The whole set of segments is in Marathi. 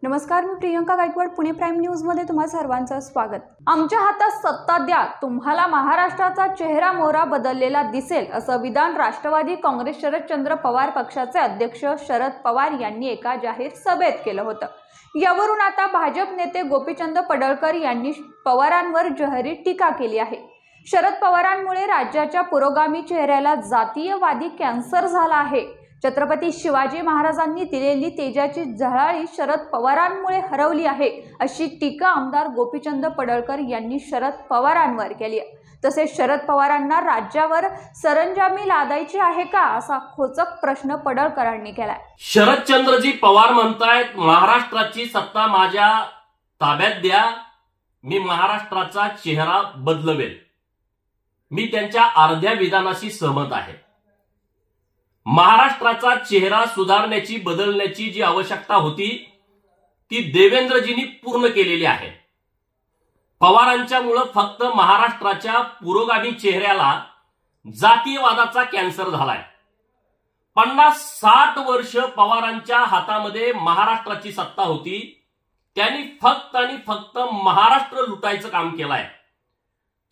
नमस्कार, मी प्रियंका गायकवाड, पुणे प्राईम न्यूज मध्ये तुम्हा सर्वांचं स्वागत। आमच्या हातात सत्ता द्या, तुम्हाला महाराष्ट्राचा चेहरा मोहरा बदललेला दिसेल, असं विधान राष्ट्रवादी काँग्रेस शरदचंद्र पवार पक्षाचे अध्यक्ष शरद पवार यांनी एका जाहीर सभेत केलं होतं। यावरून आता भाजप नेते गोपीचंद पडळकर यांनी पवारांवर जाहीर टीका केली आहे। शरद पवारांमुळे राज्याच्या पुरोगामी चेहऱ्याला जातीयवादी कॅन्सर झाला आहे। छत्रपती शिवाजी महाराजांनी दिलेली तेजाची झळाळी शरद पवारांमुळे हरवली आहे, अशी टीका आमदार गोपीचंद पडळकर यांनी शरद पवारांवर केली आहे। तसेच शरद पवारांना राज्यावर सरंजामी लादायची आहे का, असा खोचक प्रश्न पडळकरांनी केलाय। शरदचंद्रजी पवार म्हणतायत, महाराष्ट्राची सत्ता माझ्या ताब्यात द्या, मी महाराष्ट्राचा चेहरा बदलवेल। मी त्यांच्या अर्ध्या विधानाशी सहमत आहे। महाराष्ट्राचा चेहरा सुधारण्याची बदलण्याची जी आवश्यकता होती ती देवेंद्रजींनी पूर्ण केलेली आहे। पवारांच्यामुळे फक्त महाराष्ट्राच्या पुरोगामी चेहऱ्याला जातीयवादाचा कॅन्सर झालाय। 50-60 वर्ष पवारांच्या हातामध्ये महाराष्ट्राची सत्ता होती, त्यांनी फक्त आणि फक्त महाराष्ट्र लुटायचं काम केलंय।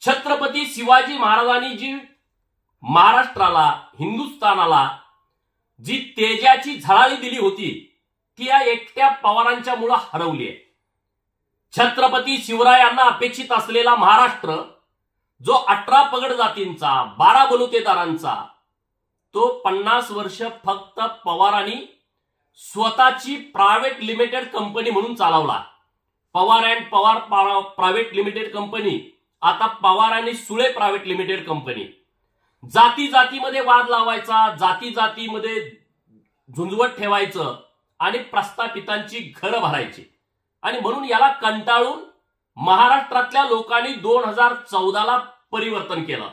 छत्रपती शिवाजी महाराजांनी जी महाराष्ट्राला, हिंदुस्थानाला जी तेजाची झळाळी दिली होती ती या एकट्या पवारांच्या मुळे हरवली आहे। छत्रपती शिवरायांना अपेक्षित असलेला महाराष्ट्र, जो 18 पगड जातींचा, 12 बलुतेदारांचा, तो 50 वर्ष फक्त पवारांनी स्वतःची प्रायव्हेट लिमिटेड कंपनी म्हणून चालवला। Pawar and Pawar private limited company, आता पवार आणि सुळे प्रायव्हेट लिमिटेड कंपनी। जाती जातीमध्ये वाद लावायचा, जाती जातीमध्ये झुंजवत ठेवायचं आणि प्रस्थापितांची घरं भरायची। आणि म्हणून याला कंटाळून महाराष्ट्रातल्या लोकांनी 2014ला परिवर्तन केलं।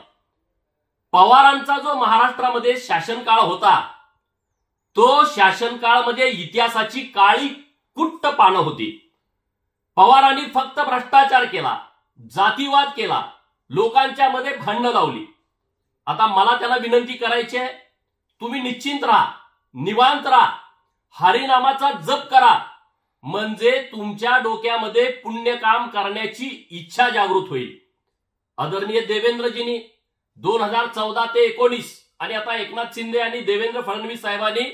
पवारांचा जो महाराष्ट्रामध्ये शासनकाळ होता, तो शासनकाळमध्ये इतिहासाची काळी कुट्ट पानं होती। पवारांनी फक्त भ्रष्टाचार केला, जातीवाद केला, लोकांच्या मध्ये भांडणं लावली। आता मला त्याला विनंती करायची आहे, तुम्ही निश्चिंत राहा, निवांत राहा, हरिनामाचा जप करा, म्हणजे तुमच्या डोक्यामध्ये पुण्यकाम करण्याची इच्छा जागृत होईल। आदरणीय देवेंद्रजींनी 2014 ते 19 आणि आता एकनाथ शिंदे आणि देवेंद्र फडणवीस साहेबांनी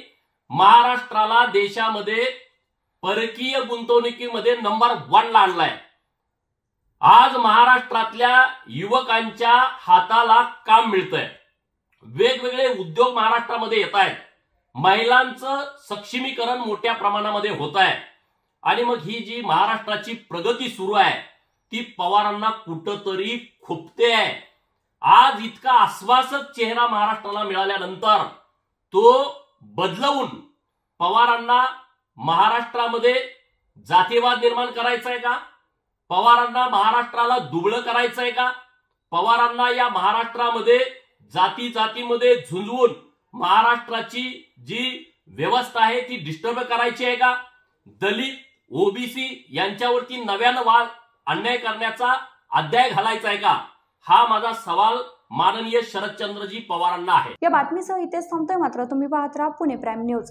महाराष्ट्राला देशामध्ये परकीय गुंतवणुकीमध्ये नंबर 1 ला आणलाय। आज महाराष्ट्रातल्या युवकांच्या हाताला काम मिळतंय, वेगवेगळे उद्योग महाराष्ट्रामध्ये येत आहेत, महिलांचं सक्षमीकरण मोठ्या प्रमाणामध्ये होत आहे। आणि मग ही जी महाराष्ट्राची प्रगती सुरू आहे ती पवारांना कुठंतरी खुपते आहे। आज इतका आश्वासक चेहरा महाराष्ट्राला मिळाल्यानंतर तो बदलवून पवारांना महाराष्ट्रामध्ये जातीवाद निर्माण करायचा आहे का? पवारांना महाराष्ट्राला दुबळं करायचंय का? पवारांना या महाराष्ट्रामध्ये जाती जातीमध्ये झुंजवून महाराष्ट्राची जी व्यवस्था आहे ती डिस्टर्ब करायची आहे का? दलित, ओबीसी यांच्यावरती नव्यानं वाद अन्याय करण्याचा अध्याय घालायचा आहे का? हा माझा सवाल माननीय शरदचंद्रजी पवारांना आहे। या बातमीसह इथेच थांबतोय, मात्र तुम्ही पाहत राहा पुणे प्राईम न्यूज।